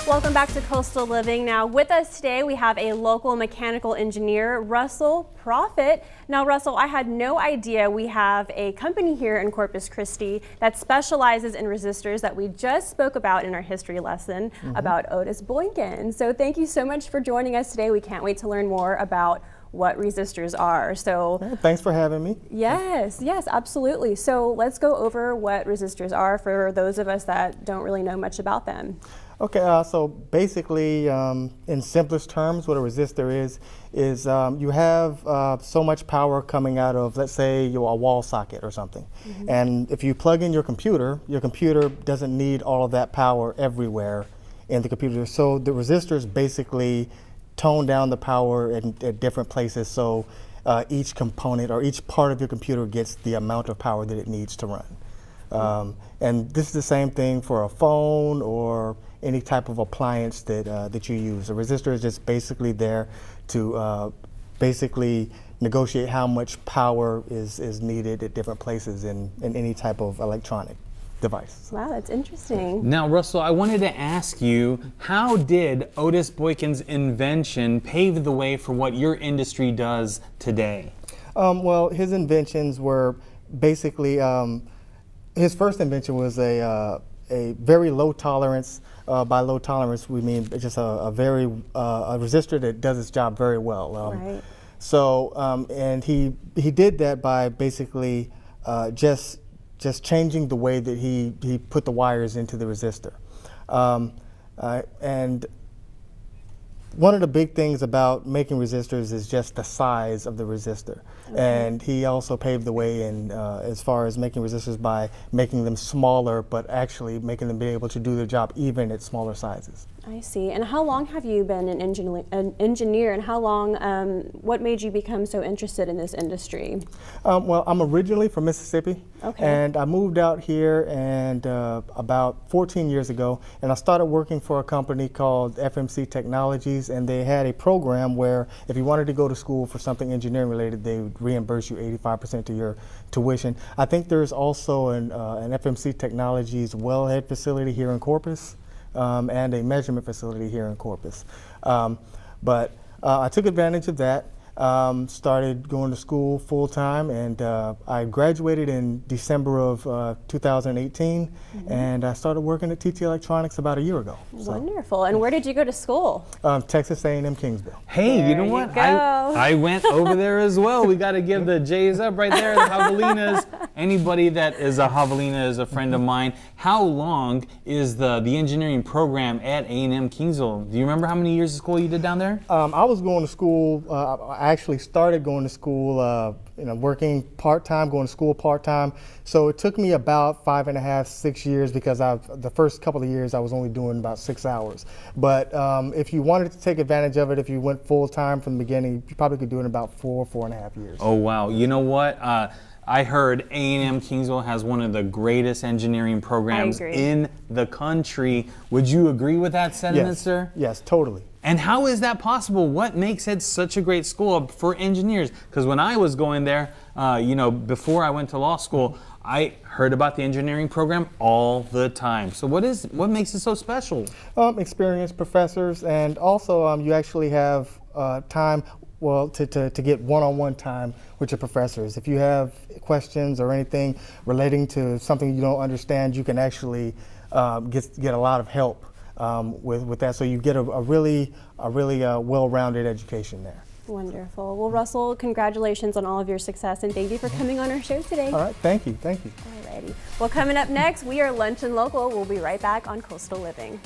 Welcome back to Coastal Living. Now with us today we have a local mechanical engineer, Russell Proffitt. Now Russell, I had no idea we have a company here in Corpus Christi that specializes in resistors that we just spoke about in our history lesson about Otis Boykin. So thank you so much for joining us today. We can't wait to learn more about what resistors are. So thanks for having me. Yes, absolutely. So let's go over what resistors are for those of us that don't really know much about them. Okay, so basically, in simplest terms, what a resistor is you have so much power coming out of, let's say, a wall socket or something. And if you plug in your computer doesn't need all of that power everywhere in the computer. So the resistors basically tone down the power at different places, so each component or each part of your computer gets the amount of power that it needs to run. And this is the same thing for a phone or any type of appliance that you use. A resistor is just basically there to basically negotiate how much power is needed at different places in any type of electronic device. Wow, that's interesting. Now, Russell, I wanted to ask you, how did Otis Boykin's invention pave the way for what your industry does today? Well, his inventions were basically, his first invention was a very low tolerance. By low tolerance, we mean just a resistor that does its job very well. Right. So, and he did that by basically just changing the way that he put the wires into the resistor. And one of the big things about making resistors is just the size of the resistor. And he also paved the way in as far as making resistors by making them smaller, but actually making them be able to do their job even at smaller sizes. I see. And how long have you been an engineer, and how long, what made you become so interested in this industry? Well, I'm originally from Mississippi, and I moved out here and about 14 years ago, and I started working for a company called FMC Technologies, and they had a program where if you wanted to go to school for something engineering related, they would reimburse you 85% of your tuition. I think there's also an FMC Technologies wellhead facility here in Corpus. And a measurement facility here in Corpus. But I took advantage of that, started going to school full time, and I graduated in December of 2018, and I started working at TT Electronics about a year ago. So. Wonderful. And where did you go to school? Texas A&M Kingsville. Hey, there you know what? You I went over there as well. We got to give the J's up right there, the Javelinas. Anybody that is a Javelina is a friend of mine. How long is the engineering program at A&M Kingsville? Do you remember how many years of school you did down there? I was going to school, I actually started going to school, working part-time, going to school part-time. So it took me about 5.5, 6 years because the first couple of years I was only doing about 6 hours. But if you wanted to take advantage of it, if you went full-time from the beginning, you probably could do it in about 4.5 years. Oh, wow. You know what? I heard A&M Kingsville has one of the greatest engineering programs in the country. Would you agree with that sentiment, sir? Yes, totally. And how is that possible? What makes it such a great school for engineers? Because when I was going there, before I went to law school, I heard about the engineering program all the time. So what makes it so special? Experienced professors, and also you actually have time to get one-on-one time with your professors. If you have questions or anything relating to something you don't understand, you can actually get a lot of help with that. So you get a really well-rounded education there. Wonderful. Well, Russell, congratulations on all of your success, and thank you for coming on our show today. All right, thank you. All righty. Well, coming up next, we are Lunch and Local. We'll be right back on Coastal Living.